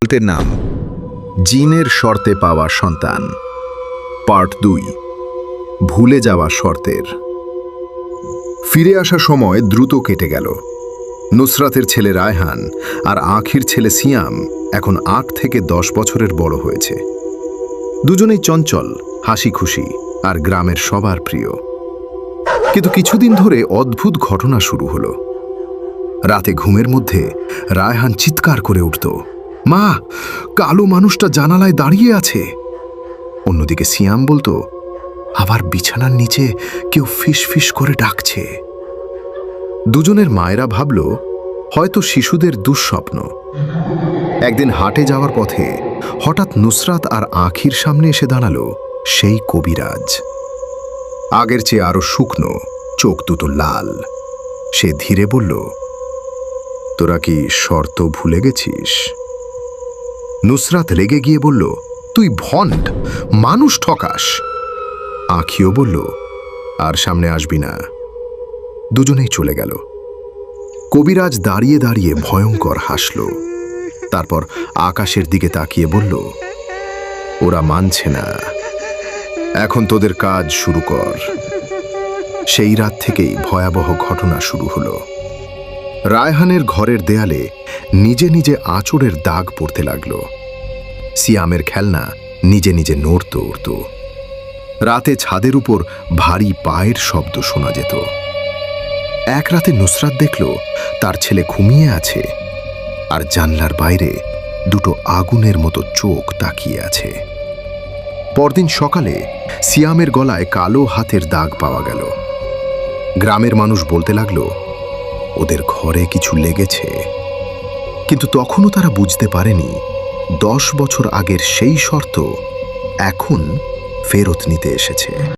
গল্পের নাম জিনের শর্তে পাওয়া সন্তান, পার্ট 2, ভুলে যাওয়া শর্তের। ফিরে আসার সময় দ্রুত কেটে গেল। নুসরাতের ছেলে রায়হান আর আখির ছেলে সিয়াম এখন 8 থেকে 10 বছরের বড় হয়েছে। দুজনেই চঞ্চল, হাসি খুশি আর গ্রামের সবার প্রিয়। কিন্তু কিছুদিন ধরে অদ্ভুত ঘটনা শুরু হলো। রাতে ঘুমের মধ্যে রায়হান চিৎকার করে উঠত, মা, কালো মানুষটা জানালায় দাঁড়িয়ে আছে। অন্যদিকে সিয়াম বলতো, আবার বিছানার নিচে কেউ ফিস ফিস করে ডাকছে। দুজনের মায়েরা ভাবল হয়তো শিশুদের দুঃস্বপ্ন। একদিন হাটে যাওয়ার পথে হঠাৎ নুসরাত আর আখির সামনে এসে দাঁড়ালো সেই কবিরাজ। আগের চেয়ে আরো শুকনো, চোখ দুটো লাল। সে ধীরে বলল, তোরা কি শর্ত ভুলে গেছিস? নুসরাত রেগে গিয়ে বলল, তুই ভণ্ড, মানুষ ঠকাস। আখিও বলল, আর সামনে আসবি না। দুজনেই চলে গেল। কবিরাজ দাঁড়িয়ে দাঁড়িয়ে ভয়ঙ্কর হাসল। তারপর আকাশের দিকে তাকিয়ে বলল, ওরা মানছে না, এখন তোদের কাজ শুরু কর। সেই রাত থেকেই ভয়াবহ ঘটনা শুরু হলো। রায়হানের ঘরের দেয়ালে নিজে নিজে আঁচড়ের দাগ পড়তে লাগল। সিয়ামের খেলনা নিজে নিজে নড়ত উড়ত। রাতে ছাদের উপর ভারী পায়ের শব্দ শোনা যেত। এক রাতে নুসরাত দেখল তার ছেলে ঘুমিয়ে আছে, আর জানলার বাইরে দুটো আগুনের মতো চোখ তাকিয়ে আছে। পরদিন সকালে সিয়ামের গলায় কালো হাতের দাগ পাওয়া গেল। গ্রামের মানুষ বলতে লাগল, ওদের ঘরে কিছু লেগেছে। কিন্তু তখনও তারা বুঝতে পারেনি 10 বছর আগের সেই শর্ত এখন ফেরত নিতে এসেছে।